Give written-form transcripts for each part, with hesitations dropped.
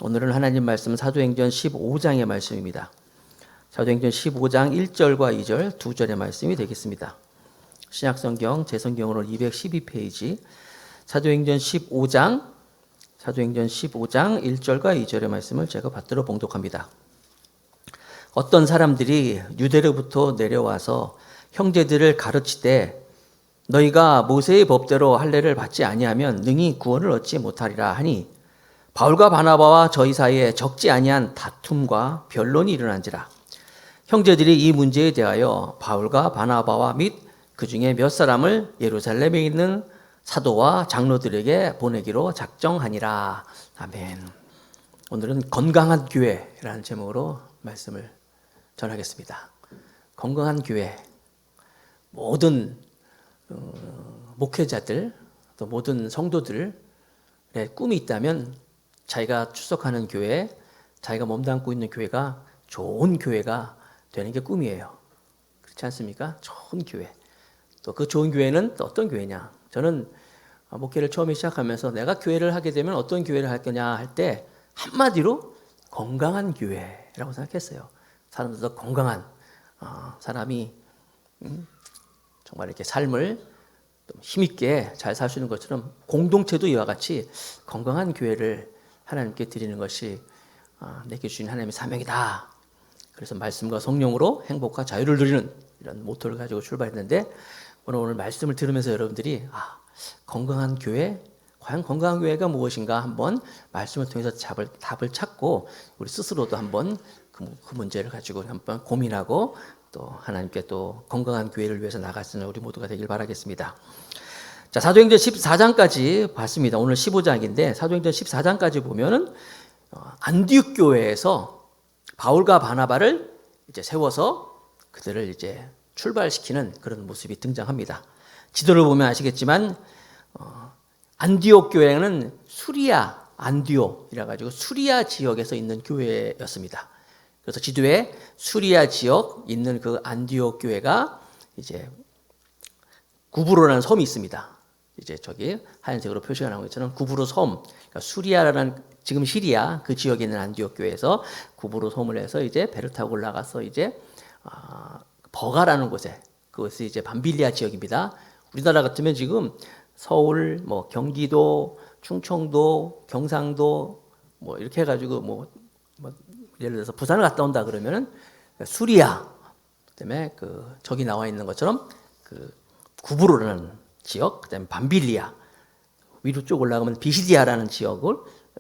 오늘은 하나님 말씀 사도행전 15장의 말씀입니다. 사도행전 15장 1절과 2절 두 절의 말씀이 되겠습니다. 신약성경 제성경으로 212페이지 사도행전 15장 1절과 2절의 말씀을 제가 받들어 봉독합니다. 어떤 사람들이 유대로부터 내려와서 형제들을 가르치되 너희가 모세의 법대로 할례를 받지 아니하면 능히 구원을 얻지 못하리라 하니 바울과 바나바와 저희 사이에 적지 아니한 다툼과 변론이 일어난지라. 형제들이 이 문제에 대하여 바울과 바나바와 및 그 중에 몇 사람을 예루살렘에 있는 사도와 장로들에게 보내기로 작정하니라. 아멘. 오늘은 건강한 교회라는 제목으로 말씀을 전하겠습니다. 건강한 교회. 모든 목회자들 또 모든 성도들의 꿈이 있다면 자기가 출석하는 교회, 자기가 몸담고 있는 교회가 좋은 교회가 되는 게 꿈이에요. 그렇지 않습니까? 좋은 교회. 또 그 좋은 교회는 또 어떤 교회냐? 저는 목회를 처음에 시작하면서 내가 교회를 하게 되면 어떤 교회를 할 거냐 할 때 한마디로 건강한 교회라고 생각했어요. 사람들도 건강한 사람이 정말 이렇게 삶을 힘있게 잘 살 수 있는 것처럼 공동체도 이와 같이 건강한 교회를 하나님께 드리는 것이 내게 주신 하나님의 사명이다. 그래서 말씀과 성령으로 행복과 자유를 누리는 이런 모토를 가지고 출발했는데 오늘 말씀을 들으면서 여러분들이 건강한 교회, 과연 건강한 교회가 무엇인가 한번 말씀을 통해서 답을 찾고 우리 스스로도 한번 그 문제를 가지고 한번 고민하고 또 하나님께 또 건강한 교회를 위해서 나갈 수 있는 우리 모두가 되길 바라겠습니다. 자, 사도행전 14장까지 봤습니다. 오늘 15장인데 사도행전 14장까지 보면은 안디옥 교회에서 바울과 바나바를 이제 세워서 그들을 이제 출발시키는 그런 모습이 등장합니다. 지도를 보면 아시겠지만 안디옥 교회는 수리아 안디옥이라 가지고 수리아 지역에서 있는 교회였습니다. 그래서 지도에 수리아 지역 있는 그 안디옥 교회가 이제 구브로라는 섬이 있습니다. 이제 저기 하얀색으로 표시가 나온 것처럼 구브로 섬, 그러니까 수리아라는 지금 시리아 그 지역에 있는 안디옥 교회에서 구브로 섬을 해서 이제 배를 타고 올라가서 이제 버가라는 곳에 그것이 이제 밤빌리아 지역입니다. 우리나라 같으면 지금 서울, 뭐 경기도, 충청도, 경상도 뭐 이렇게 해가지고 뭐 예를 들어서 부산을 갔다 온다 그러면은 수리아, 그다음에 그 저기 나와 있는 것처럼 그 구브로라는 지역, 그다음에 밤빌리아, 위로 쭉 올라가면 비시디아라는 지역을,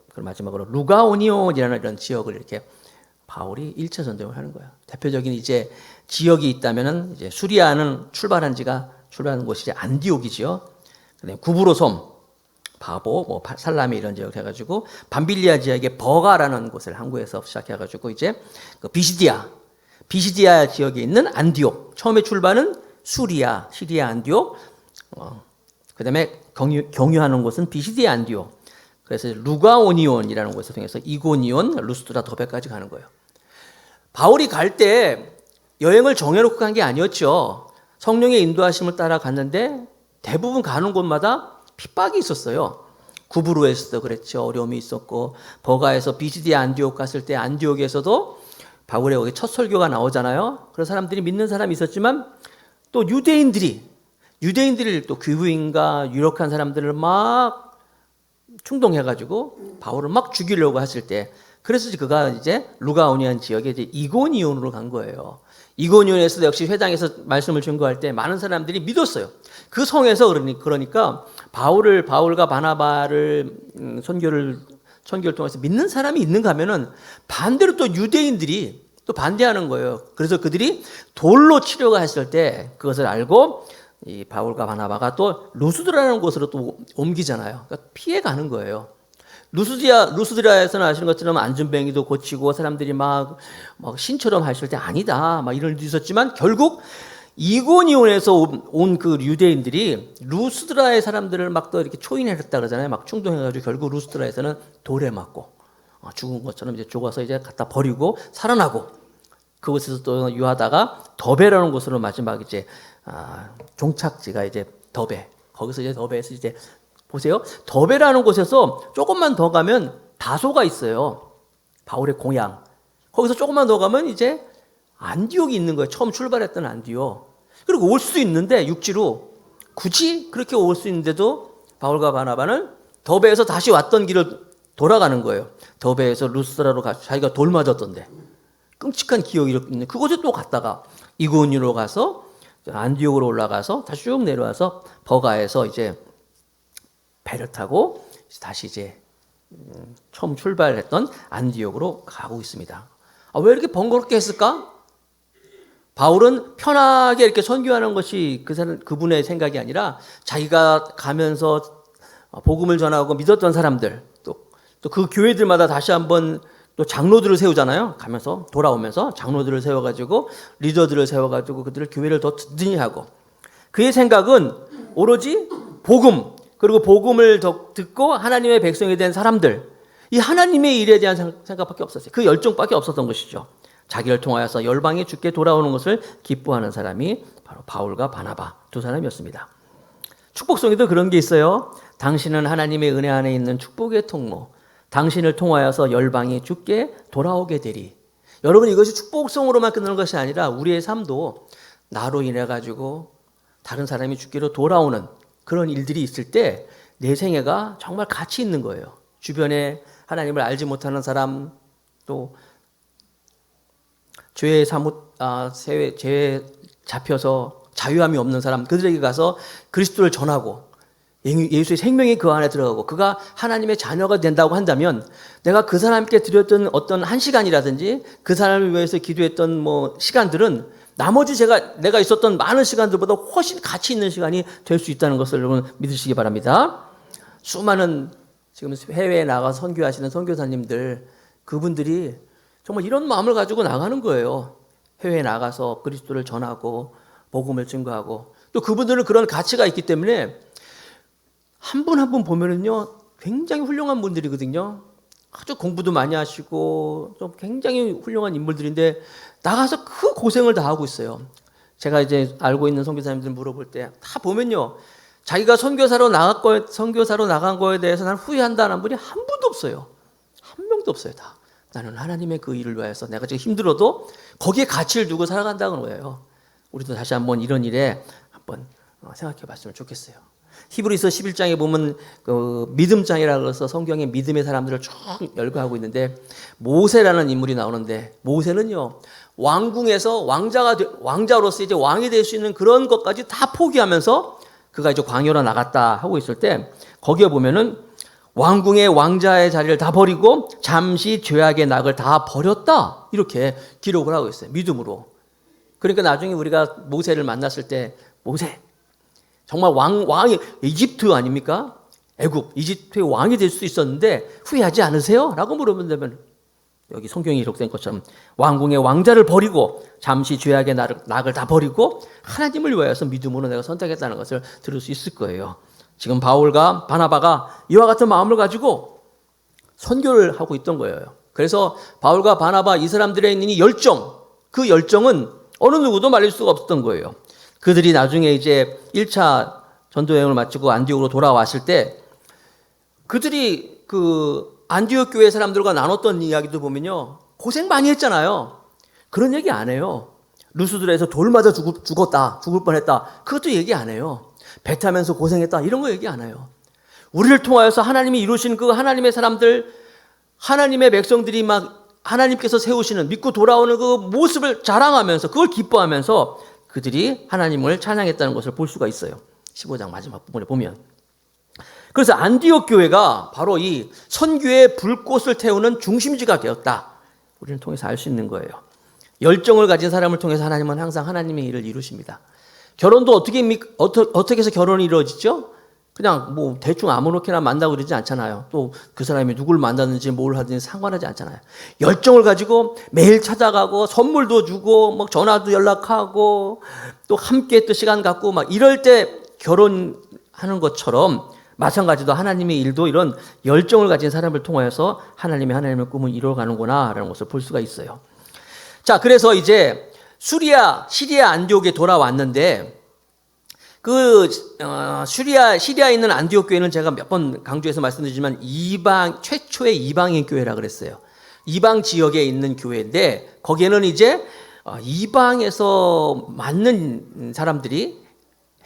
그리고 마지막으로 루가오니온이라는 이런 지역을 이렇게 바울이 1차 전쟁을 하는 거예요. 대표적인 이제 지역이 있다면은 이제 수리아는 출발한 곳이 이제 안디옥이지요. 그다음에 구브로 섬, 바보, 뭐 살라미 이런 지역을 해가지고 밤빌리아 지역의 버가라는 곳을 항구에서 시작해가지고 이제 그 비시디아 지역에 있는 안디옥. 처음에 출발은 시리아 안디옥. 그다음에 경유하는 곳은 비시디아 안디옥. 그래서 루가오니온이라는 곳을 통해서 이고니온, 루스드라, 더베까지 가는 거예요. 바울이 갈 때 여행을 정해놓고 간 게 아니었죠. 성령의 인도하심을 따라 갔는데 대부분 가는 곳마다 핍박이 있었어요. 구브로에서도 그랬죠. 어려움이 있었고, 버가에서 비시디아 안디옥 갔을 때 안디옥에서도 바울의 거기 첫 설교가 나오잖아요. 그런 사람들이 믿는 사람이 있었지만 또 유대인들이 또 귀부인과 유력한 사람들을 막 충동해가지고 바울을 막 죽이려고 했을 때, 그래서 그가 이제 루가오니안 지역에 이제 이고니온으로 간 거예요. 이고니온에서도 역시 회당에서 말씀을 증거할 때 많은 사람들이 믿었어요. 그 성에서 그러니까 바울과 바나바를 선교를 통해서 믿는 사람이 있는가 하면은 반대로 또 유대인들이 또 반대하는 거예요. 그래서 그들이 돌로 치려고 했을 때 그것을 알고 이 바울과 바나바가 또 루스드라는 곳으로 또 옮기잖아요. 그러니까 피해 가는 거예요. 루스드라에서는 아시는 것처럼 안전뱅이도 고치고 사람들이 막 신처럼 하실 때 아니다 막 이런 일도 있었지만 결국 이고니온에서 온 그 유대인들이 루스드라의 사람들을 막 또 이렇게 초인했다 그러잖아요. 막 충동해가지고 결국 루스드라에서는 돌에 맞고 죽은 것처럼 이제 죽어서 이제 갖다 버리고 살아나고 그곳에서 또 유하다가 더베라는 곳으로 마지막 이제 종착지가 이제 더베. 거기서 이제 더베에서 이제 보세요. 더베라는 곳에서 조금만 더 가면 다소가 있어요. 바울의 고향. 거기서 조금만 더 가면 이제 안디옥이 있는 거예요. 처음 출발했던 안디옥. 그리고 올 수 있는데 육지로 굳이 그렇게 올 수 있는데도 바울과 바나바는 더베에서 다시 왔던 길을 돌아가는 거예요. 더베에서 루스드라로 자기가 돌 맞았던데 끔찍한 기억이 있는데 그곳에 또 갔다가 이고니로 가서 안디옥으로 올라가서 다시 쭉 내려와서 버가에서 이제 배를 타고 다시 이제 처음 출발했던 안디옥으로 가고 있습니다. 왜 이렇게 번거롭게 했을까? 바울은 편하게 이렇게 선교하는 것이 그분의 생각이 아니라 자기가 가면서 복음을 전하고 믿었던 사람들 또 그 교회들마다 다시 한번 또 장로들을 세우잖아요. 가면서 돌아오면서 장로들을 세워가지고 리더들을 세워가지고 그들을 교회를 더 든든히 하고 그의 생각은 오로지 복음 그리고 복음을 듣고 하나님의 백성이 된 사람들 이 하나님의 일에 대한 생각밖에 없었어요. 그 열정밖에 없었던 것이죠. 자기를 통하여서 열방이 주께 돌아오는 것을 기뻐하는 사람이 바로 바울과 바나바 두 사람이었습니다. 축복송에도 그런 게 있어요. 당신은 하나님의 은혜 안에 있는 축복의 통로 당신을 통하여서 열방이 주께 돌아오게 되리. 여러분 이것이 축복송으로만 끝나는 것이 아니라 우리의 삶도 나로 인해 가지고 다른 사람이 주께로 돌아오는 그런 일들이 있을 때 내 생애가 정말 가치 있는 거예요. 주변에 하나님을 알지 못하는 사람 또 죄에 잡혀서 자유함이 없는 사람 그들에게 가서 그리스도를 전하고 예수의 생명이 그 안에 들어가고 그가 하나님의 자녀가 된다고 한다면 내가 그 사람께 드렸던 어떤 한 시간이라든지 그 사람을 위해서 기도했던 시간들은 나머지 내가 있었던 많은 시간들보다 훨씬 가치 있는 시간이 될 수 있다는 것을 여러분 믿으시기 바랍니다. 수많은 지금 해외에 나가 선교하시는 선교사님들 그분들이 정말 이런 마음을 가지고 나가는 거예요. 해외에 나가서 그리스도를 전하고 복음을 증거하고 또 그분들은 그런 가치가 있기 때문에 한 분 한 분 보면은요 굉장히 훌륭한 분들이거든요. 아주 공부도 많이 하시고 좀 굉장히 훌륭한 인물들인데 나가서 그 고생을 다 하고 있어요. 제가 이제 알고 있는 선교사님들 물어볼 때 다 보면요 자기가 선교사로 나간 거에 대해서 난 후회한다는 분이 한 분도 없어요. 한 명도 없어요. 다 나는 하나님의 그 일을 위해서 내가 지금 힘들어도 거기에 가치를 두고 살아간다는 거예요. 우리도 다시 한번 이런 일에 한번 생각해 봤으면 좋겠어요. 히브리서 11장에 보면 그 믿음장이라고 해서 성경에 믿음의 사람들을 쭉 열거하고 있는데 모세라는 인물이 나오는데 모세는요 왕궁에서 왕자로서 이제 왕이 될 수 있는 그런 것까지 다 포기하면서 그가 이제 광야로 나갔다 하고 있을 때 거기에 보면은 왕궁의 왕자의 자리를 다 버리고 잠시 죄악의 낙을 다 버렸다 이렇게 기록을 하고 있어요. 믿음으로. 그러니까 나중에 우리가 모세를 만났을 때 모세 정말 왕이 이집트 아닙니까? 애굽 이집트의 왕이 될 수 있었는데 후회하지 않으세요? 라고 물어본다면 여기 성경에 기록된 것처럼 왕궁의 왕자를 버리고 잠시 죄악의 낙을 다 버리고 하나님을 위하여서 믿음으로 내가 선택했다는 것을 들을 수 있을 거예요. 지금 바울과 바나바가 이와 같은 마음을 가지고 선교를 하고 있던 거예요. 그래서 바울과 바나바 이 사람들의 있는 이 열정 그 열정은 어느 누구도 말릴 수가 없었던 거예요. 그들이 나중에 이제 1차 전도 여행을 마치고 안디옥으로 돌아왔을 때 그들이 그 안디옥 교회 사람들과 나눴던 이야기도 보면요. 고생 많이 했잖아요. 그런 얘기 안 해요. 루스드라에서 돌 맞아 죽었다. 죽을 뻔했다. 그것도 얘기 안 해요. 배 타면서 고생했다. 이런 거 얘기 안 해요. 우리를 통하여서 하나님이 이루신 그 하나님의 사람들, 하나님의 백성들이 막 하나님께서 세우시는 믿고 돌아오는 그 모습을 자랑하면서 그걸 기뻐하면서 그들이 하나님을 찬양했다는 것을 볼 수가 있어요. 15장 마지막 부분에 보면. 그래서 안디옥 교회가 바로 이 선교의 불꽃을 태우는 중심지가 되었다. 우리는 통해서 알 수 있는 거예요. 열정을 가진 사람을 통해서 하나님은 항상 하나님의 일을 이루십니다. 결혼도 어떻게 해서 결혼이 이루어지죠? 그냥 뭐 대충 아무렇게나 만나고 그러지 않잖아요. 또 그 사람이 누굴 만났는지 뭘 하든지 상관하지 않잖아요. 열정을 가지고 매일 찾아가고 선물도 주고 막 전화도 연락하고 또 함께 또 시간 갖고 막 이럴 때 결혼하는 것처럼 마찬가지로 하나님의 일도 이런 열정을 가진 사람을 통하여서 하나님의 꿈을 이루어가는구나 라는 것을 볼 수가 있어요. 자, 그래서 이제 시리아 안디옥에 돌아왔는데 시리아에 있는 안디옥 교회는 제가 몇 번 강조해서 말씀드리지만 최초의 이방인 교회라 그랬어요. 이방 지역에 있는 교회인데 거기에는 이제 이방에서 맞는 사람들이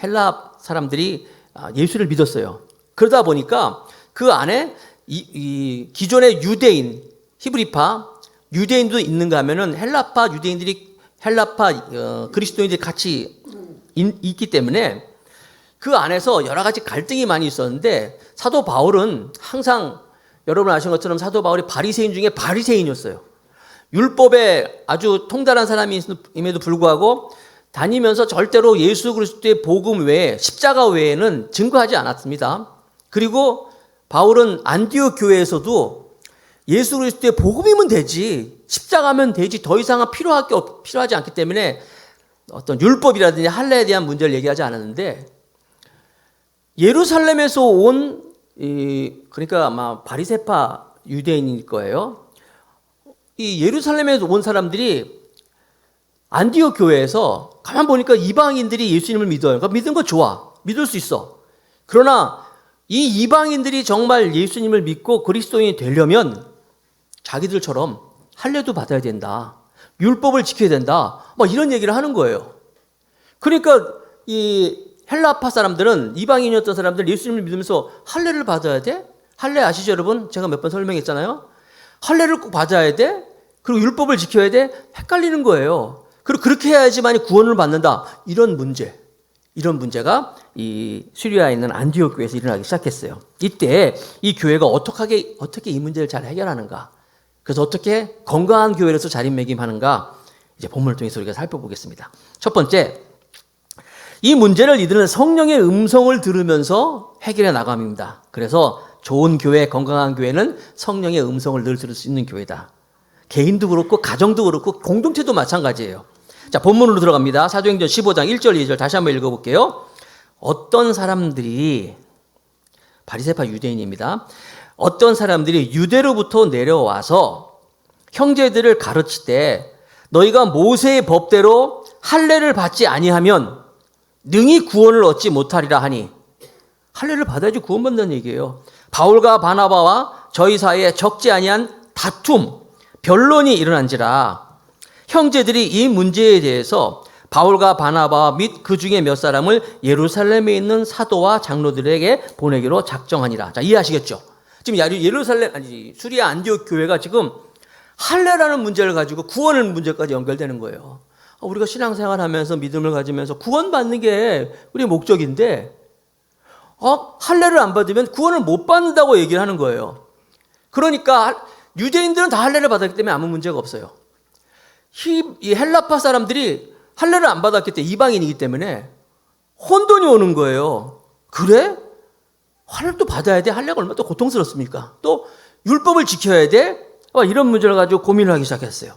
헬라 사람들이 예수를 믿었어요. 그러다 보니까 그 안에 이 기존의 유대인, 히브리파 유대인도 있는가 하면은 헬라파 유대인들이 헬라파 그리스도인들이 같이 있기 때문에 그 안에서 여러 가지 갈등이 많이 있었는데 사도 바울은 항상 여러분 아시는 것처럼 사도 바울이 바리새인 중에 바리새인이었어요. 율법에 아주 통달한 사람임에도 불구하고 다니면서 절대로 예수 그리스도의 복음 외에 십자가 외에는 증거하지 않았습니다. 그리고 바울은 안디옥 교회에서도 예수 그리스도의 복음이면 되지 십자가면 되지 더 이상은 필요하지 않기 때문에 어떤 율법이라든지 할례에 대한 문제를 얘기하지 않았는데 예루살렘에서 온 그러니까 아마 바리새파 유대인일 거예요. 이 예루살렘에서 온 사람들이 안디옥 교회에서 가만 보니까 이방인들이 예수님을 믿어요. 그러니까 믿는 거 좋아. 믿을 수 있어. 그러나 이 이방인들이 정말 예수님을 믿고 그리스도인이 되려면 자기들처럼 할례도 받아야 된다. 율법을 지켜야 된다. 막 이런 얘기를 하는 거예요. 그러니까 이 헬라파 사람들은 이방인이었던 사람들 예수님을 믿으면서 할례를 받아야 돼? 할례 아시죠 여러분? 제가 몇 번 설명했잖아요. 할례를 꼭 받아야 돼? 그리고 율법을 지켜야 돼? 헷갈리는 거예요. 그리고 그렇게 해야지만 구원을 받는다. 이런 문제가 이 시리아에 있는 안디옥 교회에서 일어나기 시작했어요. 이때 이 교회가 어떻게 이 문제를 잘 해결하는가? 그래서 어떻게 건강한 교회로서 자리매김하는가? 이제 본문을 통해서 우리가 살펴보겠습니다. 첫 번째, 이 문제를 이들은 성령의 음성을 들으면서 해결해 나갑니다. 그래서 좋은 교회, 건강한 교회는 성령의 음성을 늘 들을 수 있는 교회다. 개인도 그렇고 가정도 그렇고 공동체도 마찬가지예요. 자, 본문으로 들어갑니다. 사도행전 15장 1절 2절 다시 한번 읽어볼게요. 어떤 사람들이 바리새파 유대인입니다. 어떤 사람들이 유대로부터 내려와서 형제들을 가르치되 너희가 모세의 법대로 할례를 받지 아니하면 능히 구원을 얻지 못하리라 하니 할례를 받아야지 구원받는 얘기예요. 바울과 바나바와 저희 사이에 적지 아니한 다툼, 변론이 일어난지라 형제들이 이 문제에 대해서 바울과 바나바 및 그 중에 몇 사람을 예루살렘에 있는 사도와 장로들에게 보내기로 작정하니라. 자, 이해하시겠죠? 지금 수리아 안디옥 교회가 지금 할례라는 문제를 가지고 구원의 문제까지 연결되는 거예요. 우리가 신앙생활하면서 믿음을 가지면서 구원받는 게 우리의 목적인데 할례를 안 받으면 구원을 못 받는다고 얘기를 하는 거예요. 그러니까 유대인들은 다 할례를 받았기 때문에 아무 문제가 없어요. 이 헬라파 사람들이 할례를 안 받았기 때문에 이방인이기 때문에 혼돈이 오는 거예요. 그래? 할례도 받아야 돼? 할례가 얼마나 또 고통스럽습니까? 또 율법을 지켜야 돼? 이런 문제를 가지고 고민을 하기 시작했어요.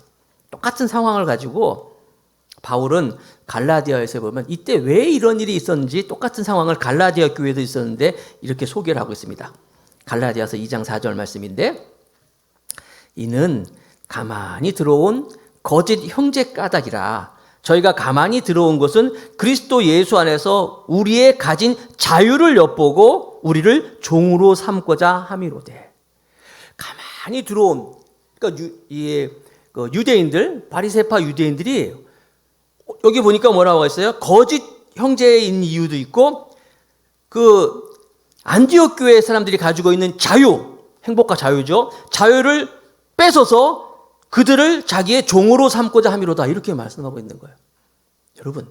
똑같은 상황을 가지고 바울은 갈라디아에서 보면 이때 왜 이런 일이 있었는지 똑같은 상황을 갈라디아 교회도 있었는데 이렇게 소개를 하고 있습니다. 갈라디아서 2장 4절 말씀인데 이는 가만히 들어온 거짓 형제 까닭이라 저희가 가만히 들어온 것은 그리스도 예수 안에서 우리의 가진 자유를 엿보고 우리를 종으로 삼고자 함이로되. 가만히 들어온 그러니까 유대인들 바리새파 유대인들이 여기 보니까 뭐라고 했어요? 거짓 형제인 이유도 있고 그 안디옥 교회 사람들이 가지고 있는 자유, 행복과 자유죠. 자유를 뺏어서 그들을 자기의 종으로 삼고자 함이로다. 이렇게 말씀하고 있는 거예요. 여러분,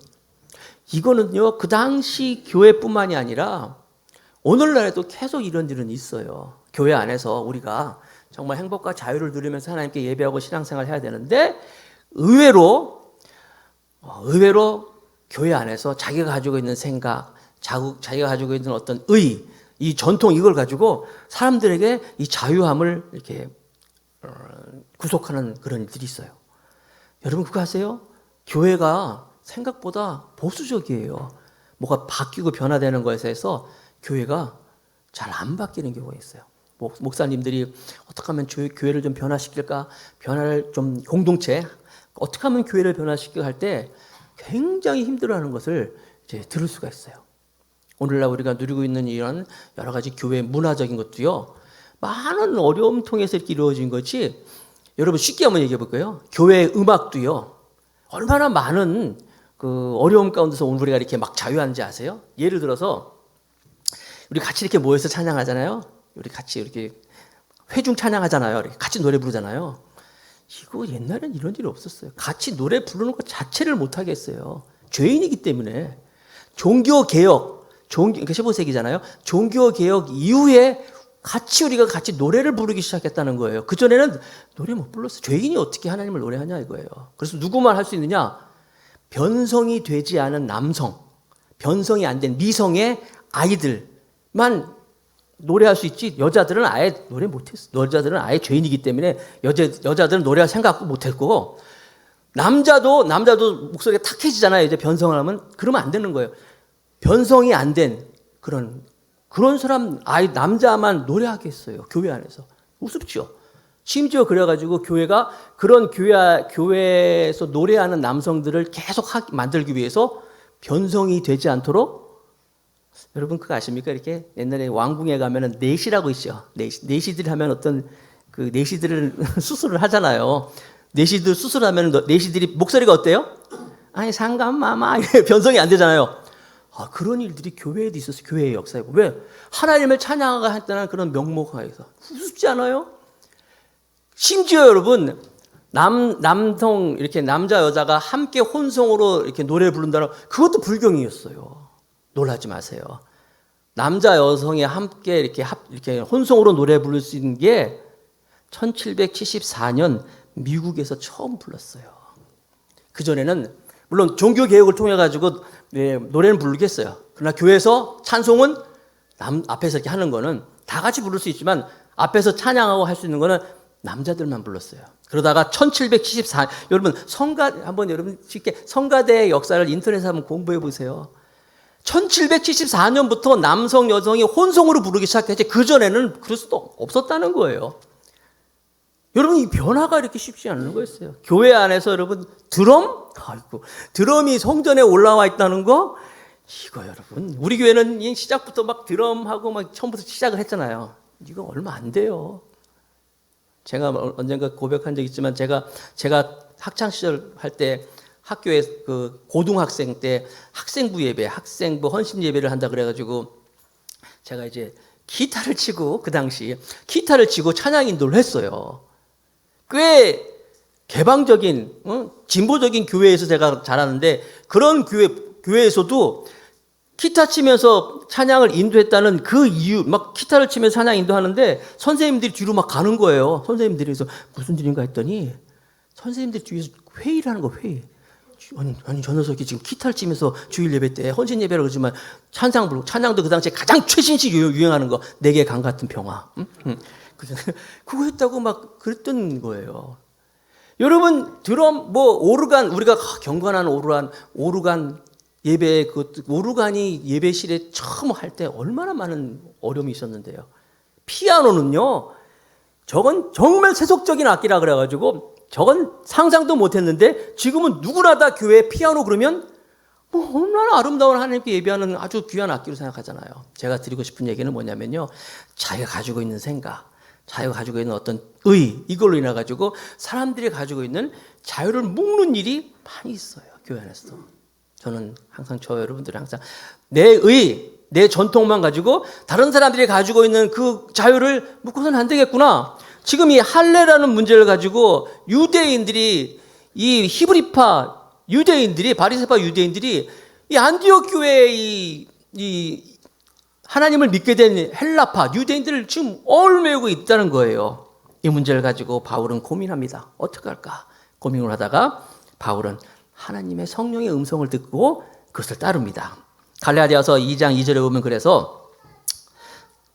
이거는요, 그 당시 교회뿐만이 아니라 오늘날에도 계속 이런 일은 있어요. 교회 안에서 우리가 정말 행복과 자유를 누리면서 하나님께 예배하고 신앙생활을 해야 되는데 의외로 교회 안에서 자기가 가지고 있는 생각, 자기가 가지고 있는 어떤 이 전통 이걸 가지고 사람들에게 이 자유함을 이렇게 구속하는 그런 일들이 있어요. 여러분 그거 아세요? 교회가 생각보다 보수적이에요. 뭐가 바뀌고 변화되는 것에 대해서 교회가 잘 안 바뀌는 경우가 있어요. 목사님들이 어떻게 하면 교회를 좀 변화시킬까? 변화를 좀 공동체 어떻게 하면 교회를 변화시킬까 할 때 굉장히 힘들어하는 것을 이제 들을 수가 있어요. 오늘날 우리가 누리고 있는 이런 여러 가지 교회 문화적인 것도요. 많은 어려움 통해서 이렇게 이루어진 것이 여러분 쉽게 한번 얘기해 볼까요? 교회 음악도요. 얼마나 많은 그 어려움 가운데서 오늘 우리가 이렇게 막 자유하는지 아세요? 예를 들어서 우리 같이 이렇게 모여서 찬양하잖아요. 우리 같이 이렇게 회중 찬양하잖아요. 이렇게 같이 노래 부르잖아요. 이거 옛날엔 이런 일이 없었어요. 같이 노래 부르는 것 자체를 못 하겠어요. 죄인이기 때문에. 종교개혁, 15세기잖아요. 종교개혁 이후에 우리가 같이 노래를 부르기 시작했다는 거예요. 그전에는 노래 못 불렀어요. 죄인이 어떻게 하나님을 노래하냐 이거예요. 그래서 누구만 할 수 있느냐? 변성이 되지 않은 남성, 변성이 안 된 미성의 아이들만 노래할 수 있지, 여자들은 아예 노래 못했어. 여자들은 아예 죄인이기 때문에 여자들은 노래할 생각도 못했고, 남자도 목소리가 탁해지잖아요. 이제 변성을 하면. 그러면 안 되는 거예요. 변성이 안 된 그런 사람, 남자만 노래하게 했어요. 교회 안에서. 우습죠. 심지어 그래가지고 교회가 그런 교회에서 노래하는 남성들을 계속 만들기 위해서 변성이 되지 않도록, 여러분 그거 아십니까? 이렇게 옛날에 왕궁에 가면은 내시라고 있죠. 내시들이 하면 어떤 그 내시들을 수술을 하잖아요. 내시들 수술하면 내시들이 목소리가 어때요? 아니 상감마마 변성이 안 되잖아요. 그런 일들이 교회에도 있었어요. 교회의 역사에. 왜? 하나님을 찬양하겠다는 그런 명목하에서. 우습지 않아요? 심지어 여러분, 남성, 이렇게 남자, 여자가 함께 혼성으로 이렇게 노래 부른다는 그것도 불경이었어요. 놀라지 마세요. 남자, 여성이 함께 이렇게 혼성으로 노래 부를 수 있는 게 1774년 미국에서 처음 불렀어요. 그전에는 물론 종교개혁을 통해가지고 노래는 부르겠어요. 그러나 교회에서 찬송은 앞에서 이렇게 하는 거는 다 같이 부를 수 있지만 앞에서 찬양하고 할 수 있는 거는 남자들만 불렀어요. 그러다가 1774, 여러분 한번 여러분 쉽게 성가대의 역사를 인터넷에 한번 공부해 보세요. 1774년부터 남성, 여성이 혼성으로 부르기 시작했지 그전에는 그럴 수도 없었다는 거예요. 여러분 이 변화가 이렇게 쉽지 않은 거였어요. 교회 안에서 여러분 드럼이 성전에 올라와 있다는 거, 이거 여러분 우리 교회는 시작부터 막 드럼하고 막 처음부터 시작을 했잖아요. 이거 얼마 안 돼요. 제가 언젠가 고백한 적 있지만 제가 학창 시절 할 때 학교에 그 고등학생 때 학생부 예배, 학생부 헌신 예배를 한다 그래가지고 제가 이제 기타를 치고 그 당시 기타를 치고 찬양 인도를 했어요. 꽤 개방적인 진보적인 교회에서 제가 자랐는데 그런 교회에서도 기타 치면서 찬양을 인도했다는 그 이유, 막 기타를 치면서 찬양 인도하는데 선생님들이 뒤로 막 가는 거예요. 선생님들이 그래서 무슨 일인가 했더니 선생님들이 뒤에서 회의를 하는 거예요. 회의. 아니 저 녀석이 지금 기타를 치면서 주일 예배 때 헌신 예배를 그러지만 찬양도 그 당시에 가장 최신식 유행하는 거, 내게 강 같은 평화. 그거 했다고 막 그랬던 거예요. 여러분 드럼 오르간, 우리가 경건한 오르간 예배, 오르간이 예배실에 처음 할 때 얼마나 많은 어려움이 있었는데요. 피아노는요, 저건 정말 세속적인 악기라 그래가지고 저건 상상도 못했는데 지금은 누구나 다 교회에 피아노 그러면 얼마나 아름다운 하나님께 예배하는 아주 귀한 악기로 생각하잖아요. 제가 드리고 싶은 얘기는 뭐냐면요, 자기가 가지고 있는 생각, 자기가 가지고 있는 어떤 이걸로 인해 가지고 사람들이 가지고 있는 자유를 묶는 일이 많이 있어요. 교회 안에서. 저는 항상 여러분들이 항상 내 전통만 가지고 다른 사람들이 가지고 있는 그 자유를 묶어서는 안 되겠구나. 지금 이 할례라는 문제를 가지고 유대인들이, 이 히브리파 유대인들이, 바리새파 유대인들이 이 안디옥 교회의 이 하나님을 믿게 된 헬라파 유대인들을 지금 얽매이고 있다는 거예요. 이 문제를 가지고 바울은 고민합니다. 어떻게 할까? 고민을 하다가 바울은 하나님의 성령의 음성을 듣고 그것을 따릅니다. 갈라디아서 2장 2절에 보면 그래서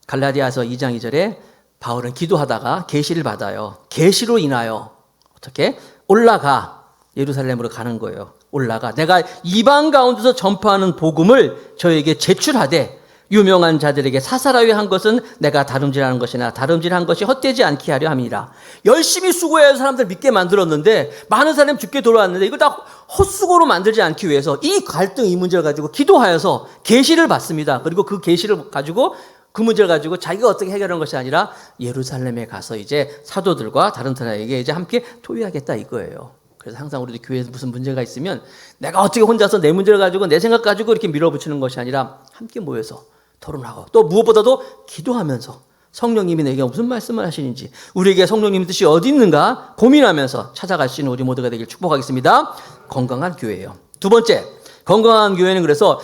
갈라디아서 2장 2절에 바울은 기도하다가 계시를 받아요. 계시로 인하여 어떻게? 올라가, 예루살렘으로 가는 거예요. 올라가 내가 이방 가운데서 전파하는 복음을 저에게 제출하되 유명한 자들에게 사사라위 한 것은 내가 다름질하는 것이나 다름질한 것이 헛되지 않게 하려 함이라. 열심히 수고해서 사람들 믿게 만들었는데 많은 사람이 죽게 돌아왔는데 이걸 다 헛수고로 만들지 않기 위해서 이 갈등, 이 문제를 가지고 기도하여서 계시를 받습니다. 그리고 그 계시를 가지고 그 문제를 가지고 자기가 어떻게 해결하는 것이 아니라 예루살렘에 가서 이제 사도들과 다른 사람에게 이제 함께 토의하겠다 이거예요. 그래서 항상 우리도 교회에서 무슨 문제가 있으면 내가 어떻게 혼자서 내 문제를 가지고 내 생각 가지고 이렇게 밀어붙이는 것이 아니라 함께 모여서 토론하고 또 무엇보다도 기도하면서 성령님이 내게 무슨 말씀을 하시는지 우리에게 성령님의 뜻이 어디 있는가 고민하면서 찾아갈 수 있는 우리 모두가 되길 축복하겠습니다. 건강한 교회예요. 두 번째, 건강한 교회는 그래서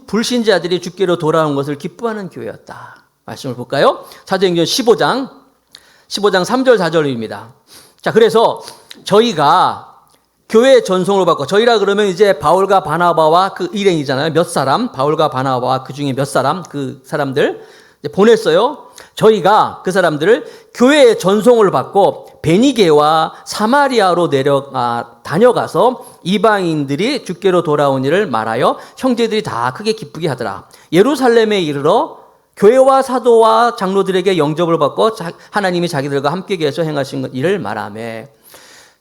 불신자들이 주께로 돌아온 것을 기뻐하는 교회였다. 말씀을 볼까요? 사도행전 15장 3절 4절입니다. 자, 그래서 저희가 교회 전송을 받고 저희라 그러면 이제 바울과 바나바와 그 일행이잖아요. 몇 사람, 바울과 바나바와 그 중에 몇 사람, 그 사람들 보냈어요. 저희가 그 사람들을 교회의 전송을 받고 베니게와 사마리아로 다녀가서 이방인들이 주께로 돌아온 일을 말하여 형제들이 다 크게 기쁘게 하더라. 예루살렘에 이르러 교회와 사도와 장로들에게 영접을 받고 하나님이 자기들과 함께 계셔 행하신 일을 말하며.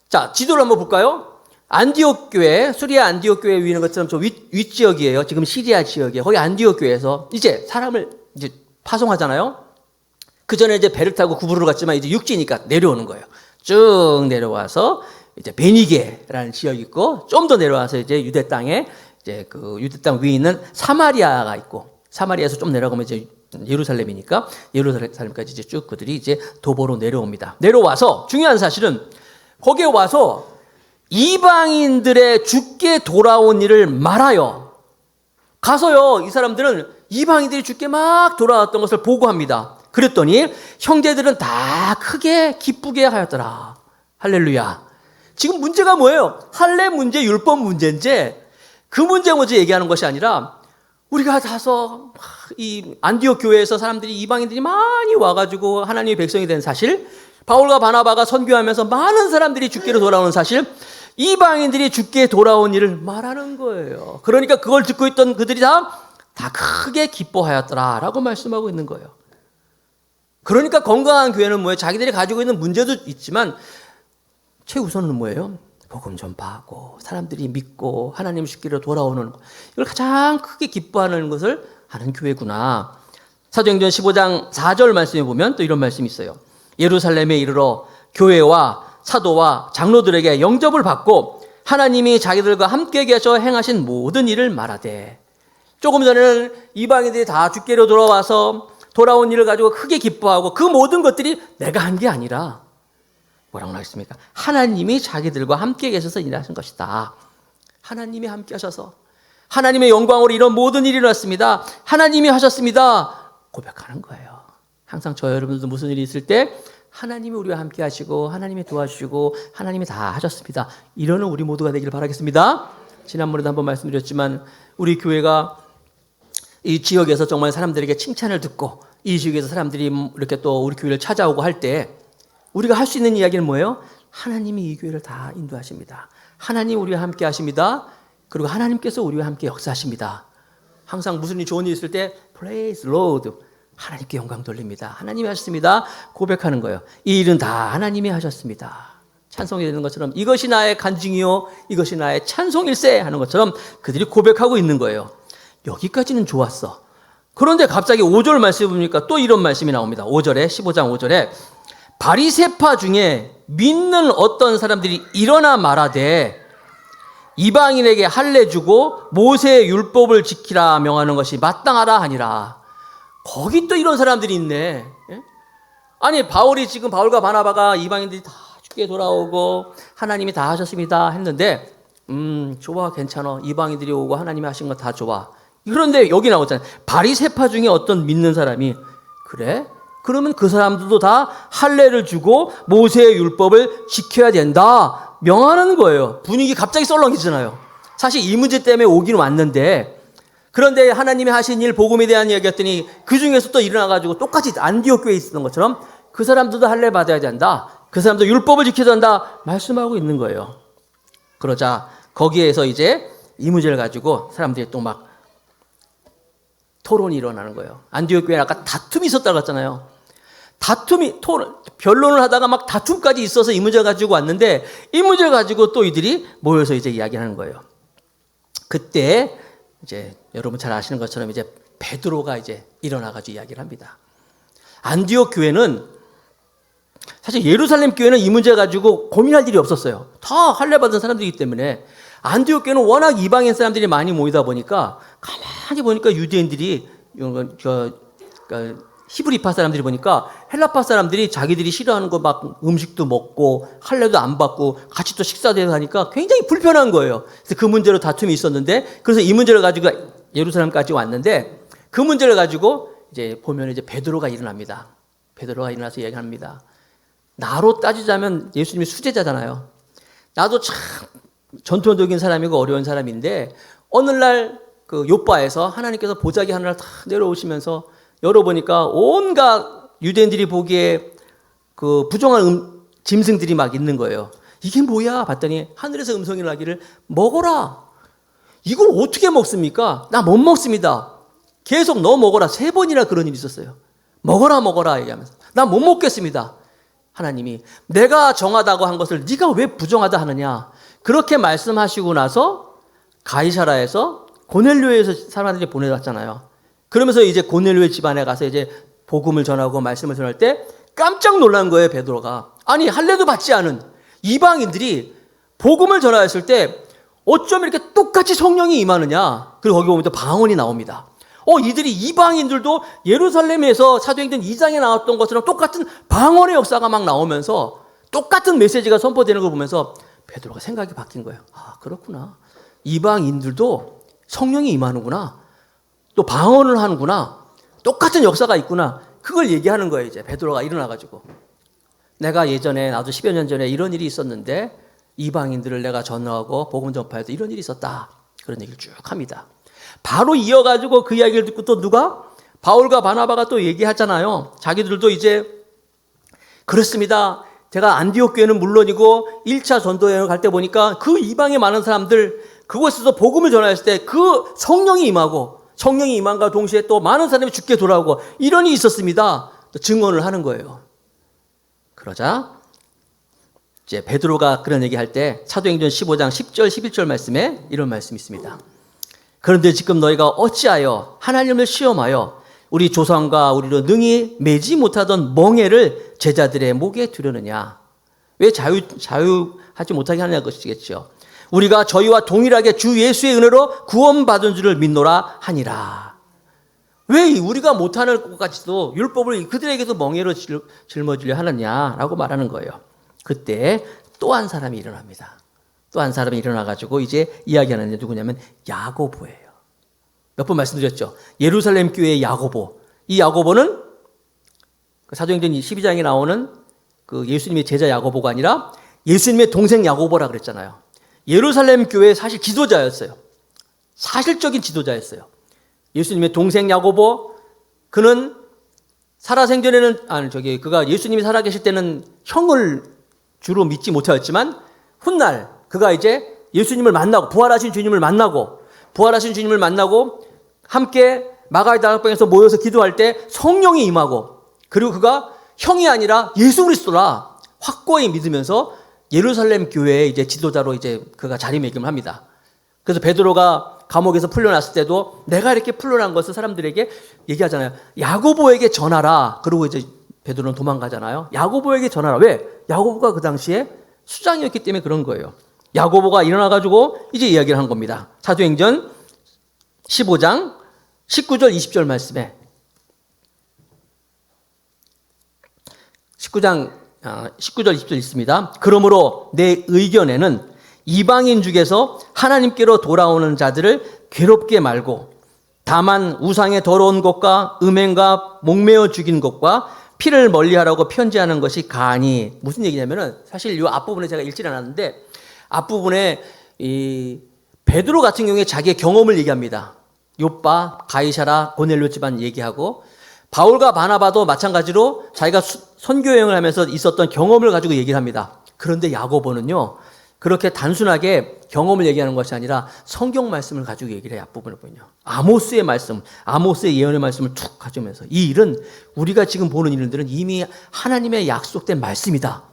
자, 지도를 한번 볼까요? 안디옥 교회, 수리아 안디옥 교회 위는 것처럼 저 윗지역이에요. 지금 시리아 지역이에요. 거기 안디옥 교회에서 이제 사람을 이제 파송하잖아요. 그 전에 이제 배를 타고 구부르러 갔지만 이제 육지니까 내려오는 거예요. 쭉 내려와서 이제 베니게라는 지역이 있고 좀 더 내려와서 이제 유대 땅에 이제 그 유대 땅 위에 있는 사마리아가 있고 사마리아에서 좀 내려가면 이제 예루살렘이니까 예루살렘까지 이제 쭉 그들이 이제 도보로 내려옵니다. 내려와서 중요한 사실은 거기에 와서 이방인들의 주께 돌아온 일을 말하여 가서요. 이 사람들은 이방인들이 주께 막 돌아왔던 것을 보고합니다. 그랬더니 형제들은 다 크게 기쁘게 하였더라. 할렐루야. 지금 문제가 뭐예요? 할례 문제, 율법 문제인지 그 문제 먼저 얘기하는 것이 아니라 우리가 가서 이 안디옥 교회에서 사람들이 이방인들이 많이 와가지고 하나님의 백성이 된 사실, 바울과 바나바가 선교하면서 많은 사람들이 주께로 돌아오는 사실, 이방인들이 주께 돌아온 일을 말하는 거예요. 그러니까 그걸 듣고 있던 그들이 다 크게 기뻐하였더라라고 말씀하고 있는 거예요. 그러니까 건강한 교회는 뭐예요? 자기들이 가지고 있는 문제도 있지만 최우선은 뭐예요? 복음 전파하고 사람들이 믿고 하나님 주께로 돌아오는 이걸 가장 크게 기뻐하는 것을 하는 교회구나. 사도행전 15장 4절 말씀에 보면 또 이런 말씀이 있어요. 예루살렘에 이르러 교회와 사도와 장로들에게 영접을 받고 하나님이 자기들과 함께 계셔 행하신 모든 일을 말하되. 조금 전에는 이방인들이 다 주께로 돌아와서 돌아온 일을 가지고 크게 기뻐하고 그 모든 것들이 내가 한 게 아니라 뭐라고 나왔습니까? 하나님이 자기들과 함께 계셔서 일하신 것이다. 하나님이 함께 하셔서 하나님의 영광으로 이런 모든 일이 일어났습니다. 하나님이 하셨습니다. 고백하는 거예요. 항상 저 여러분들도 무슨 일이 있을 때 하나님이 우리와 함께 하시고 하나님이 도와주시고 하나님이 다 하셨습니다. 이러는 우리 모두가 되기를 바라겠습니다. 지난번에도 한번 말씀드렸지만 우리 교회가 이 지역에서 정말 사람들에게 칭찬을 듣고 이 지역에서 사람들이 이렇게 또 우리 교회를 찾아오고 할 때 우리가 할 수 있는 이야기는 뭐예요? 하나님이 이 교회를 다 인도하십니다. 하나님 우리와 함께 하십니다. 그리고 하나님께서 우리와 함께 역사하십니다. 항상 무슨 일 좋은 일 있을 때 Praise Lord, 하나님께 영광 돌립니다. 하나님이 하셨습니다. 고백하는 거예요. 이 일은 다 하나님이 하셨습니다. 찬송이 되는 것처럼 이것이 나의 간증이요 이것이 나의 찬송일세 하는 것처럼 그들이 고백하고 있는 거예요. 여기까지는 좋았어. 그런데 갑자기 5절 말씀해 보니까 또 이런 말씀이 나옵니다. 5절에 15장 5절에 바리새파 중에 믿는 어떤 사람들이 일어나 말하되 이방인에게 할례 주고 모세의 율법을 지키라 명하는 것이 마땅하라 하니라. 거기 또 이런 사람들이 있네. 아니 바울이 지금 바울과 바나바가 이방인들이 다 주께 돌아오고 하나님이 다 하셨습니다 했는데 좋아 괜찮아 이방인들이 오고 하나님이 하신 거 다 좋아. 그런데 여기 나오잖아요. 바리새파 중에 어떤 믿는 사람이 그래? 그러면 그 사람들도 다 할례를 주고 모세의 율법을 지켜야 된다 명하는 거예요. 분위기 갑자기 썰렁해지잖아요. 사실 이 문제 때문에 오긴 왔는데 그런데 하나님이 하신 일 복음에 대한 이야기했더니 그 중에서 또 일어나가지고 똑같이 안디옥 교회에 있었던 것처럼 그 사람들도 할례 받아야 된다. 그 사람도 율법을 지켜야 된다 말씀하고 있는 거예요. 그러자 거기에서 이제 이 문제를 가지고 사람들이 또 막 토론이 일어나는 거예요. 안디옥 교회는 아까 다툼이 있었다고 했잖아요. 변론을 하다가 막 다툼까지 있어서 이 문제를 가지고 왔는데 이 문제를 가지고 또 이들이 모여서 이제 이야기하는 거예요. 그때 이제 여러분 잘 아시는 것처럼 이제 베드로가 이제 일어나가지고 이야기를 합니다. 안디옥 교회는 사실 예루살렘 교회는 이 문제 가지고 고민할 일이 없었어요. 다 할례 받은 사람들이기 때문에. 안디옥 교회는 워낙 이방인 사람들이 많이 모이다 보니까 가만히 보니까 유대인들이 히브리파 사람들이 보니까 헬라파 사람들이 자기들이 싫어하는 거 막 음식도 먹고 할례도 안 받고 같이 또 식사도 하니까 굉장히 불편한 거예요. 그래서 그 문제로 다툼이 있었는데, 그래서 이 문제를 가지고 예루살렘까지 왔는데, 그 문제를 가지고 이제 보면 이제 베드로가 일어납니다. 베드로가 일어나서 얘기합니다. 나로 따지자면 예수님이 수제자잖아요. 나도 참 전통적인 사람이고 어려운 사람인데, 어느 날 그 욥바에서 하나님께서 보자기 하늘을 다 내려오시면서 열어보니까 온갖 유대인들이 보기에 그 부정한 짐승들이 막 있는 거예요. 이게 뭐야? 봤더니 하늘에서 음성이 나기를 먹어라. 이걸 어떻게 먹습니까? 나 못 먹습니다. 계속 너 먹어라. 3번이나 그런 일이 있었어요. 먹어라 얘기하면서 나 못 먹겠습니다. 하나님이 내가 정하다고 한 것을 네가 왜 부정하다 하느냐. 그렇게 말씀하시고 나서 가이사라에서 고넬료에서 사람들이 보내왔잖아요. 그러면서 이제 고넬료의 집안에 가서 이제 복음을 전하고 말씀을 전할 때 깜짝 놀란 거예요, 베드로가. 아니, 할례도 받지 않은 이방인들이 복음을 전하였을 때 어쩜 이렇게 똑같이 성령이 임하느냐. 그리고 거기 보면 또 방언이 나옵니다. 이들이 이방인들도 예루살렘에서 사도행전 2장에 나왔던 것처럼 똑같은 방언의 역사가 막 나오면서 똑같은 메시지가 선포되는 걸 보면서 베드로가 생각이 바뀐 거예요. 아, 그렇구나. 이방인들도 성령이 임하는구나. 또 방언을 하는구나. 똑같은 역사가 있구나. 그걸 얘기하는 거예요. 이제 베드로가 일어나가지고 내가 예전에 나도 10여 년 전에 이런 일이 있었는데 이방인들을 내가 전하고 복음 전파해도 이런 일이 있었다. 그런 얘기를 쭉 합니다. 바로 이어가지고 그 이야기를 듣고 또 누가? 바울과 바나바가 또 얘기하잖아요. 자기들도 이제 그렇습니다. 제가 안디옥 교회는 물론이고 1차 전도여행을 갈 때 보니까 그 이방의 많은 사람들 그곳에서 복음을 전하였을 때 그 성령이 임하고 성령이 임함과 동시에 또 많은 사람이 죽게 돌아오고 이런 일이 있었습니다. 또 증언을 하는 거예요. 그러자 이제 베드로가 그런 얘기할 때 사도행전 15장 10절 11절 말씀에 이런 말씀이 있습니다. 그런데 지금 너희가 어찌하여 하나님을 시험하여 우리 조상과 우리로 능히 매지 못하던 멍에를 제자들의 목에 두려느냐. 왜 자유하지 못하게 하느냐 것이겠죠. 우리가 저희와 동일하게 주 예수의 은혜로 구원받은 줄을 믿노라 하니라. 왜 우리가 못하는 것 같이도 율법을 그들에게도 멍에로 짊어지려 하느냐라고 말하는 거예요. 그때 또 한 사람이 일어납니다. 또 한 사람이 일어나가지고 이제 이야기하는 게 누구냐면 야고보예요. 몇 번 말씀드렸죠. 예루살렘 교회의 야고보. 이 야고보는 사도행전 12장에 나오는 그 예수님의 제자 야고보가 아니라 예수님의 동생 야고보라 그랬잖아요. 예루살렘 교회의 사실 지도자였어요. 사실적인 지도자였어요. 예수님의 동생 야고보, 그는 살아생전에는 그가 예수님이 살아계실 때는 형을 주로 믿지 못하였지만 훗날 그가 이제 예수님을 만나고 부활하신 주님을 만나고 함께 마가의 다락방에서 모여서 기도할 때 성령이 임하고 그리고 그가 형이 아니라 예수 그리스도라 확고히 믿으면서 예루살렘 교회의 이제 지도자로 이제 그가 자리매김을 합니다. 그래서 베드로가 감옥에서 풀려났을 때도 내가 이렇게 풀려난 것을 사람들에게 얘기하잖아요. 야고보에게 전하라. 그리고 이제 베드로는 도망가잖아요. 야고보에게 전하라. 왜? 야고보가 그 당시에 수장이었기 때문에 그런 거예요. 야고보가 일어나가지고 이제 이야기를 한 겁니다. 사도행전 15장 19절 20절 말씀에 19절 20절 있습니다. 그러므로 내 의견에는 이방인 중에서 하나님께로 돌아오는 자들을 괴롭게 말고 다만 우상의 더러운 것과 음행과 목매어 죽인 것과 피를 멀리하라고 편지하는 것이 가니. 무슨 얘기냐면은 사실 이 앞부분에 제가 읽지 않았는데 앞부분에 이 베드로 같은 경우에 자기의 경험을 얘기합니다. 욥바, 가이사라, 고넬료 집안 얘기하고 바울과 바나바도 마찬가지로 자기가 선교 여행을 하면서 있었던 경험을 가지고 얘기를 합니다. 그런데 야고보는요. 그렇게 단순하게 경험을 얘기하는 것이 아니라 성경 말씀을 가지고 얘기를 해요. 앞부분을 보면요. 아모스의 말씀, 아모스의 예언의 말씀을 툭 가져오면서 이 일은 우리가 지금 보는 일들은 이미 하나님의 약속된 말씀이다.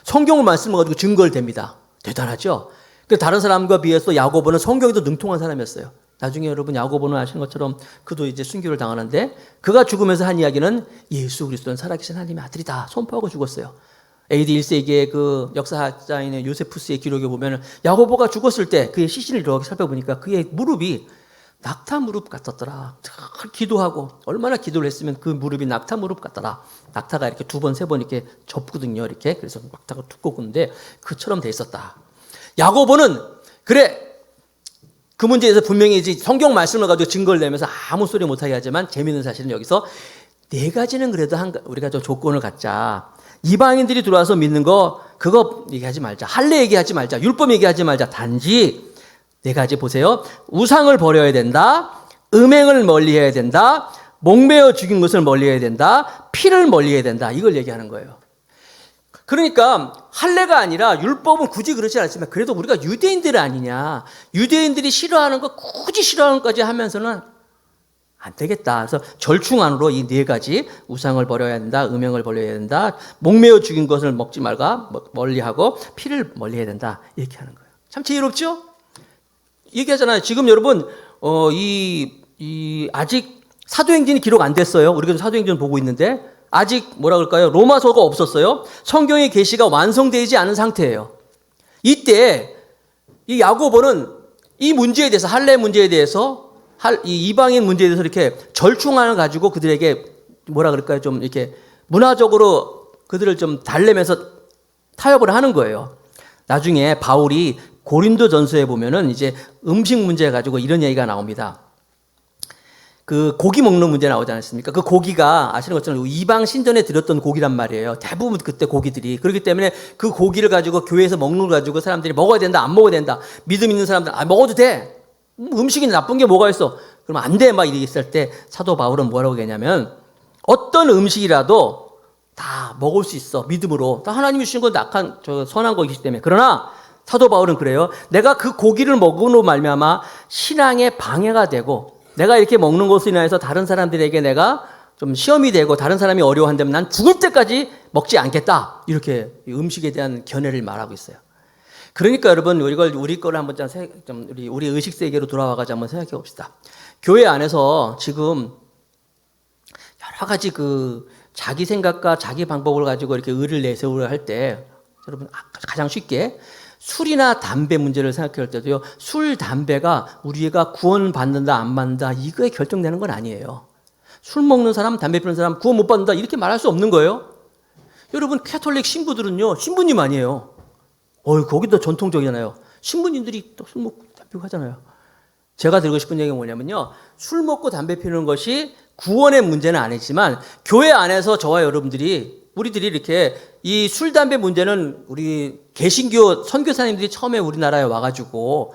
성경의 말씀을 가지고 증거를 댑니다. 대단하죠? 다른 사람과 비해서 야고보는 성경에도 능통한 사람이었어요. 나중에 여러분 야고보는 아시는 것처럼 그도 이제 순교를 당하는데 그가 죽으면서 한 이야기는 예수 그리스도는 살아계신 하나님의 아들이다 선포하고 죽었어요. AD 1세기의 그 역사학자인 요세푸스의 기록에 보면 야고보가 죽었을 때 그의 시신을 이렇게 살펴보니까 그의 무릎이 낙타 무릎 같았더라. 기도하고 얼마나 기도를 했으면 그 무릎이 낙타 무릎 같더라. 낙타가 이렇게 두 번, 세 번 이렇게 접거든요. 이렇게. 그래서 낙타가 두껍는데 그처럼 돼 있었다. 야고보는 그래 그 문제에 대해서 분명히 이제 성경 말씀을 가지고 증거를 내면서 아무 소리 못하게 하지만 재미있는 사실은 여기서 네 가지는 그래도 우리가 저 조건을 갖자. 이방인들이 들어와서 믿는 거 그거 얘기하지 말자. 할례 얘기하지 말자. 율법 얘기하지 말자. 단지 네 가지 보세요. 우상을 버려야 된다. 음행을 멀리해야 된다. 목매어 죽인 것을 멀리해야 된다. 피를 멀리해야 된다. 이걸 얘기하는 거예요. 그러니까 할례가 아니라 율법은 굳이 그렇지 않지만 그래도 우리가 유대인들 아니냐. 유대인들이 싫어하는 거 굳이 싫어하는 것까지 하면서는 안 되겠다. 그래서 절충안으로 이 네 가지 우상을 버려야 된다. 음행을 버려야 된다. 목매어 죽인 것을 먹지 말고 멀리하고 피를 멀리해야 된다. 이렇게 하는 거예요. 참 지혜롭죠? 얘기하잖아요. 지금 여러분 아직 사도행전이 기록 안 됐어요. 우리가 사도행전 보고 있는데 아직 뭐라 그럴까요? 로마서가 없었어요. 성경의 계시가 완성되지 않은 상태예요. 이때 이 야고보는 이 문제에 대해서 할례 문제에 대해서 이 이방인 문제에 대해서 이렇게 절충안을 가지고 그들에게 뭐라 그럴까요? 좀 이렇게 문화적으로 그들을 좀 달래면서 타협을 하는 거예요. 나중에 바울이 고린도 전서에 보면은 이제 음식 문제 가지고 이런 얘기가 나옵니다. 그 고기 먹는 문제 나오지 않습니까? 그 고기가 아시는 것처럼 이방 신전에 들었던 고기란 말이에요. 대부분 그때 고기들이. 그렇기 때문에 그 고기를 가지고 교회에서 먹는 걸 가지고 사람들이 먹어야 된다, 안 먹어야 된다. 믿음 있는 사람들, 먹어도 돼. 음식이 나쁜 게 뭐가 있어? 그러면 안 돼. 막 이랬을 때 사도 바울은 뭐라고 했냐면 어떤 음식이라도 다 먹을 수 있어. 믿음으로. 다 하나님이 주신 건 선한 거기 때문에. 그러나 사도 바울은 그래요. 내가 그 고기를 먹음으로 말미암아 신앙에 방해가 되고 내가 이렇게 먹는 것으로 인해서 다른 사람들에게 내가 좀 시험이 되고 다른 사람이 어려워한다면 난 죽을 때까지 먹지 않겠다. 이렇게 음식에 대한 견해를 말하고 있어요. 그러니까 여러분 우리 거를 한번 우리 의식 세계로 돌아와가지고 한번 생각해 봅시다. 교회 안에서 지금 여러 가지 그 자기 생각과 자기 방법을 가지고 이렇게 의를 내세우려 할 때 여러분 가장 쉽게 술이나 담배 문제를 생각할 때도요. 술, 담배가 우리가 구원받는다 안 받는다 이거에 결정되는 건 아니에요. 술 먹는 사람, 담배 피우는 사람 구원 못 받는다 이렇게 말할 수 없는 거예요. 여러분 캐톨릭 신부들은요. 신부님 아니에요. 거기도 전통적이잖아요. 신부님들이 또 술 먹고 담배 피우고 하잖아요. 제가 드리고 싶은 얘기가 뭐냐면요. 술 먹고 담배 피우는 것이 구원의 문제는 아니지만 교회 안에서 저와 여러분들이 우리들이 이렇게 이 술, 담배 문제는 우리 개신교 선교사님들이 처음에 우리나라에 와가지고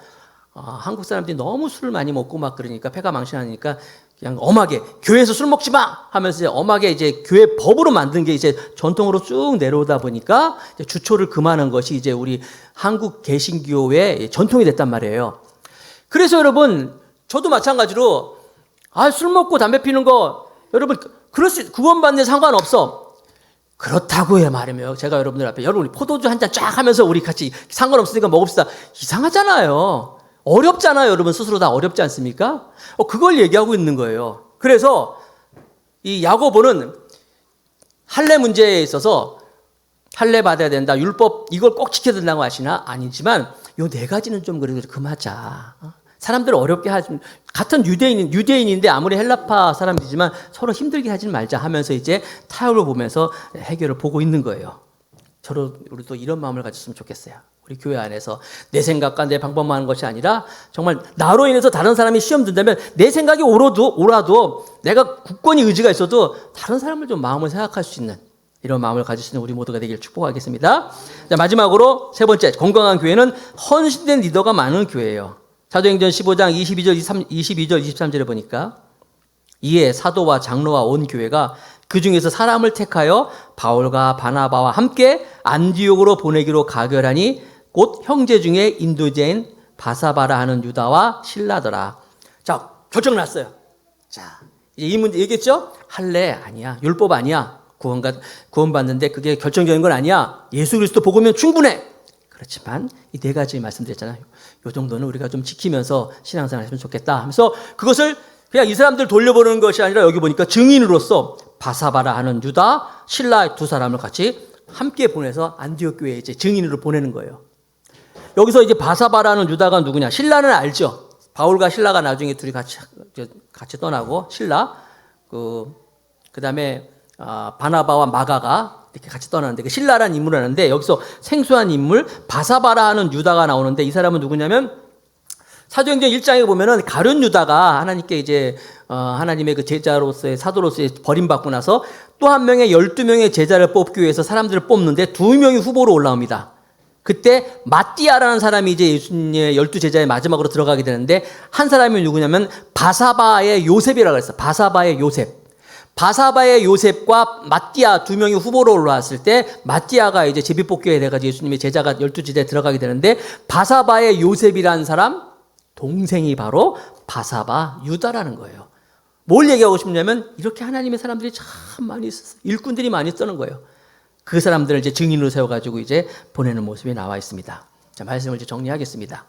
한국 사람들이 너무 술을 많이 먹고 막 그러니까 폐가 망신하니까 그냥 엄하게 교회에서 술 먹지 마 하면서 이제 엄하게 이제 교회 법으로 만든 게 이제 전통으로 쭉 내려오다 보니까 이제 주초를 금하는 것이 이제 우리 한국 개신교의 전통이 됐단 말이에요. 그래서 여러분 저도 마찬가지로 술 먹고 담배 피는 거 여러분 구원받는 데 상관없어. 그렇다고 말이면 제가 여러분들 앞에 여러분 포도주 한 잔 쫙 하면서 우리 같이 상관없으니까 먹읍시다. 이상하잖아요. 어렵잖아요. 여러분 스스로 다 어렵지 않습니까? 그걸 얘기하고 있는 거예요. 그래서 이 야고보는 할례 문제에 있어서 할례 받아야 된다. 율법 이걸 꼭 지켜야 된다고 하시나? 아니지만 요 네 가지는 좀 그래도 금하자. 사람들을 어렵게 하지 같은 유대인인데 아무리 헬라파 사람이지만 서로 힘들게 하지 말자 하면서 이제 타협을 보면서 해결을 보고 있는 거예요. 우리도 이런 마음을 가졌으면 좋겠어요. 우리 교회 안에서 내 생각과 내 방법만 하는 것이 아니라 정말 나로 인해서 다른 사람이 시험 든다면 내 생각이 옳아도 내가 굳건히 의지가 있어도 다른 사람을 좀 마음을 생각할 수 있는 이런 마음을 가질 수 있는 우리 모두가 되기를 축복하겠습니다. 자, 마지막으로 세 번째, 건강한 교회는 헌신된 리더가 많은 교회예요. 사도행전 15장 22절 23절에 보니까 이에 사도와 장로와 온 교회가 그 중에서 사람을 택하여 바울과 바나바와 함께 안디옥으로 보내기로 가결하니 곧 형제 중에 인도제인 바사바라 하는 유다와 실라더라. 자, 결정 났어요. 자, 이제 이 문제 얘기했죠? 할례 아니야. 율법 아니야. 구원받는데 그게 결정적인 건 아니야. 예수 그리스도 복음이면 충분해. 그렇지만 이 네 가지 말씀드렸잖아요. 이 정도는 우리가 좀 지키면서 신앙생활 했으면 좋겠다 하면서 그것을 그냥 이 사람들 돌려보는 것이 아니라 여기 보니까 증인으로서 바사바라 하는 유다, 실라 두 사람을 같이 함께 보내서 안디옥 교회에 이제 증인으로 보내는 거예요. 여기서 이제 바사바라는 유다가 누구냐? 실라는 알죠. 바울과 실라가 나중에 둘이 같이 떠나고 실라 그다음에 바나바와 마가가 이렇게 같이 떠나는데 그 실라라는 인물을 하는데 여기서 생소한 인물 바사바라 하는 유다가 나오는데 이 사람은 누구냐면 사도행전 1장에 보면은 가룟 유다가 하나님께 이제 하나님의 그 제자로서의 사도로서의 버림받고 나서 또 한 명의 12명의 제자를 뽑기 위해서 사람들을 뽑는데 2명이 후보로 올라옵니다. 그때 마띠아라는 사람이 이제 예수님의 12제자의 마지막으로 들어가게 되는데 한 사람이 누구냐면 바사바의 요셉이라고 했어요. 바사바의 요셉. 바사바의 요셉과 마띠아 2명이 후보로 올라왔을 때 마띠아가 이제 제비뽑기에 돼가지고 예수님의 제자가 12제자에 들어가게 되는데 바사바의 요셉이라는 사람 동생이 바로 바사바 유다라는 거예요. 뭘 얘기하고 싶냐면 이렇게 하나님의 사람들이 참 많이 있었어요. 일꾼들이 많이 쓰는 거예요. 그 사람들을 이제 증인으로 세워가지고 이제 보내는 모습이 나와 있습니다. 자, 말씀을 이제 정리하겠습니다.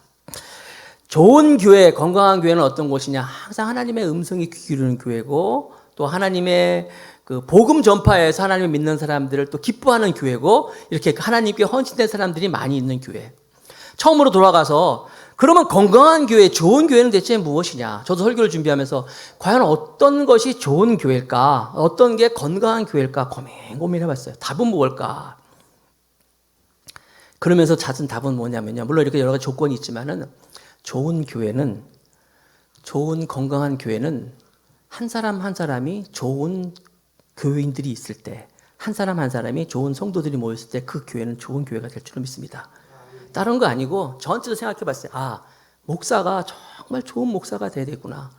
좋은 교회, 건강한 교회는 어떤 곳이냐? 항상 하나님의 음성이 귀 기울이는 교회고 또 하나님의 그 복음 전파에서 하나님을 믿는 사람들을 또 기뻐하는 교회고 이렇게 하나님께 헌신된 사람들이 많이 있는 교회. 처음으로 돌아가서 그러면 건강한 교회, 좋은 교회는 대체 무엇이냐? 저도 설교를 준비하면서 과연 어떤 것이 좋은 교회일까? 어떤 게 건강한 교회일까? 고민해봤어요. 답은 무엇일까? 그러면서 찾은 답은 뭐냐면요. 물론 이렇게 여러 가지 조건이 있지만은 좋은 교회는, 좋은 건강한 교회는 한 사람 한 사람이 좋은 교인들이 있을 때, 한 사람 한 사람이 좋은 성도들이 모였을 때 그 교회는 좋은 교회가 될 줄로 믿습니다. 다른 거 아니고 전체도 생각해 봤어요. 목사가 정말 좋은 목사가 돼야 되겠구나.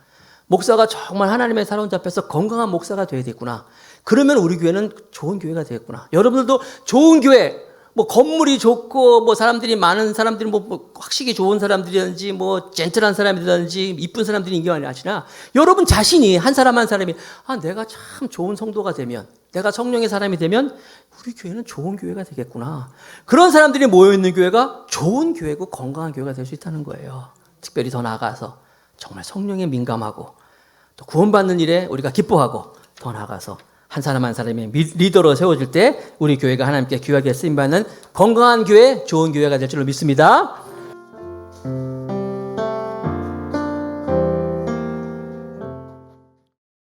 목사가 정말 하나님의 사랑 잡혀서 건강한 목사가 돼야 되겠구나. 그러면 우리 교회는 좋은 교회가 되겠구나. 여러분들도 좋은 교회, 뭐 건물이 좋고 뭐 사람들이 많은 사람들이 뭐 확실히 좋은 사람들이든지 뭐 젠틀한 사람이든지 이쁜 사람들이 인정하지 않으시나 여러분 자신이 한 사람 한 사람이 내가 참 좋은 성도가 되면 내가 성령의 사람이 되면 우리 교회는 좋은 교회가 되겠구나. 그런 사람들이 모여있는 교회가 좋은 교회고 건강한 교회가 될 수 있다는 거예요. 특별히 더 나아가서 정말 성령에 민감하고 또 구원받는 일에 우리가 기뻐하고 더 나아가서 한 사람 한 사람이 리더로 세워질 때 우리 교회가 하나님께 귀하게 쓰임받는 건강한 교회, 좋은 교회가 될 줄로 믿습니다.